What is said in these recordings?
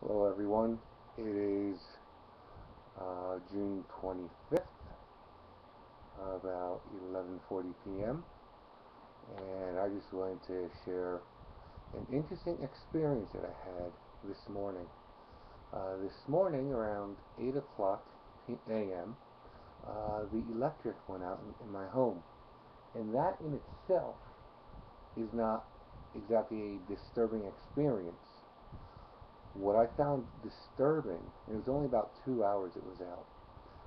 Hello everyone, it is June 25th, about 11:40 p.m. and I just wanted to share an interesting experience that I had this morning. This morning around 8 o'clock a.m. The electric went out in my home, and that in itself is not exactly a disturbing experience. What I found disturbing, and it was only about 2 hours it was out,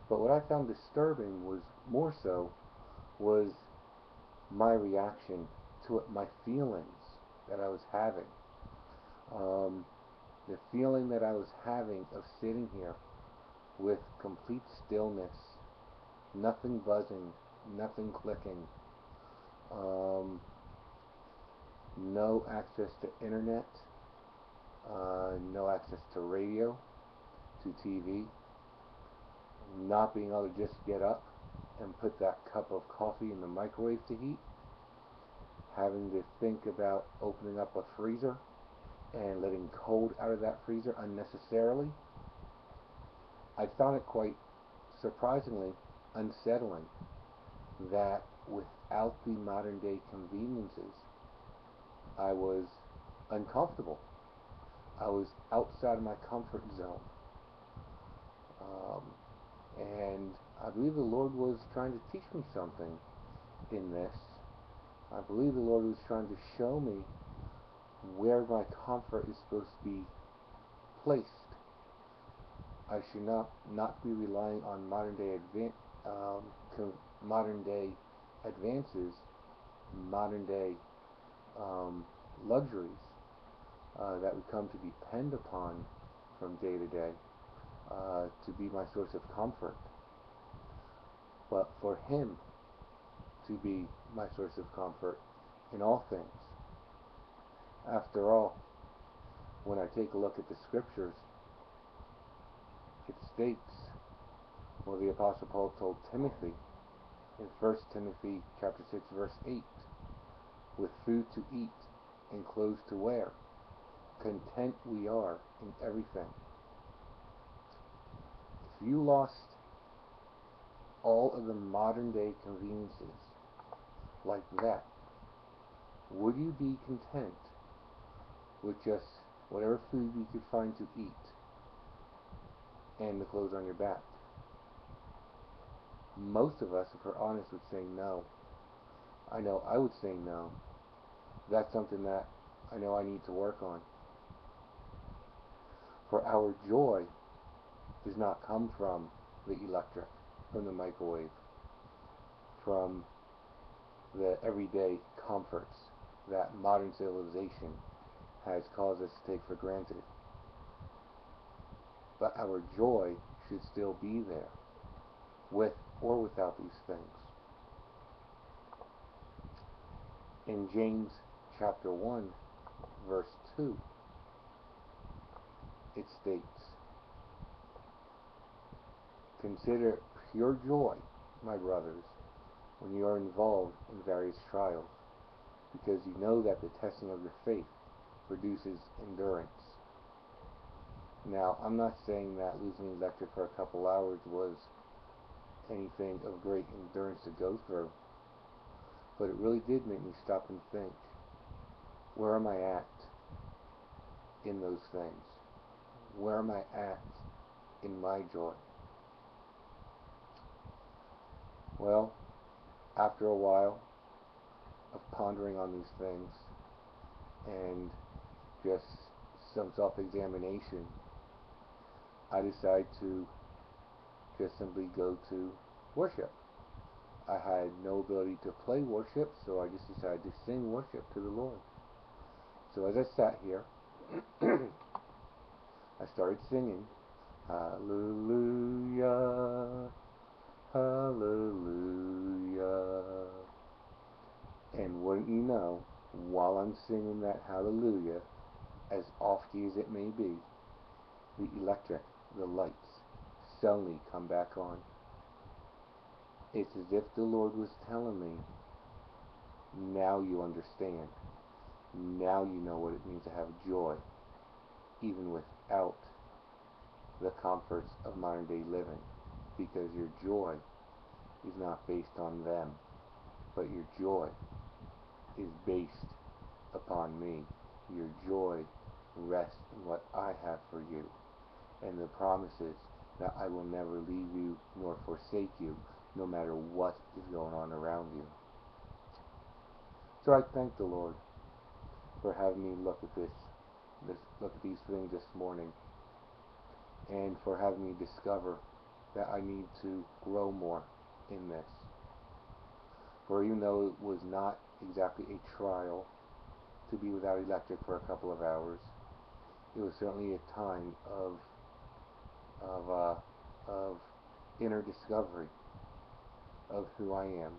but what I found disturbing was more so was my reaction to it, my feelings that I was having. Um, the feeling that I was having of sitting here with complete stillness, nothing buzzing, nothing clicking, um, no access to internet, no access to radio, to TV, not being able to just get up and put that cup of coffee in the microwave to heat, having to think about opening up a freezer and letting cold out of that freezer unnecessarily. I found it quite surprisingly unsettling that without the modern day conveniences, I was uncomfortable. I was outside of my comfort zone. Um, and I believe the Lord was trying to teach me something in this. I believe the Lord was trying to show me where my comfort is supposed to be placed. I should not be relying on modern day advances, modern day um, luxuries that we come to depend upon from day to day to be my source of comfort, but for Him to be my source of comfort in all things. After all, when I take a look at the scriptures, it states, well, the Apostle Paul told Timothy in 1 Timothy chapter 6 verse 8, with food to eat and clothes to wear, content we are in everything. If you lost all of the modern day conveniences like that, would you be content with just whatever food you could find to eat and the clothes on your back? Most of us, if we're honest, would say no. I know I would say no. That's something that I know I need to work on. For our joy does not come from the electric, from the microwave, from the everyday comforts that modern civilization has caused us to take for granted. But our joy should still be there, with or without these things. In James chapter 1, verse 2, it states, "Consider pure joy, my brothers, when you are involved in various trials, because you know that the testing of your faith produces endurance." Now, I'm not saying that losing the electric for a couple hours was anything of great endurance to go through, but it really did make me stop and think, where am I at in those things? Where am I at in my joy? Well, after a while of pondering on these things and just some self-examination, I decided to just simply go to worship. I had no ability to play worship, so I just decided to sing worship to the Lord. So as I sat here, I started singing, "Hallelujah, hallelujah." And wouldn't you know, while I'm singing that hallelujah, as off key as it may be, the electric, the lights, suddenly come back on. It's as if the Lord was telling me, now you understand. Now you know what it means to have joy. even without the comforts of modern day living, because your joy is not based on them, but your joy is based upon me. Your joy rests in what I have for you, and the promises that I will never leave you nor forsake you, no matter what is going on around you. So I thank the Lord for having me look at look at these things this morning, and for having me discover that I need to grow more in this. For even though it was not exactly a trial to be without electric for a couple of hours, it was certainly a time of inner discovery of who I am,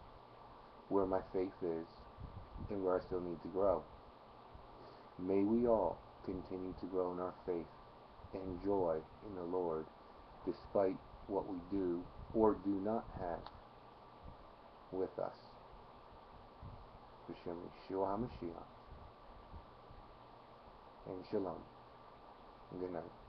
where my faith is, and where I still need to grow. May we all continue to grow in our faith and joy in the Lord, despite what we do or do not have with us. B'Shem Yeshua HaMashiach, and Shalom, and good night.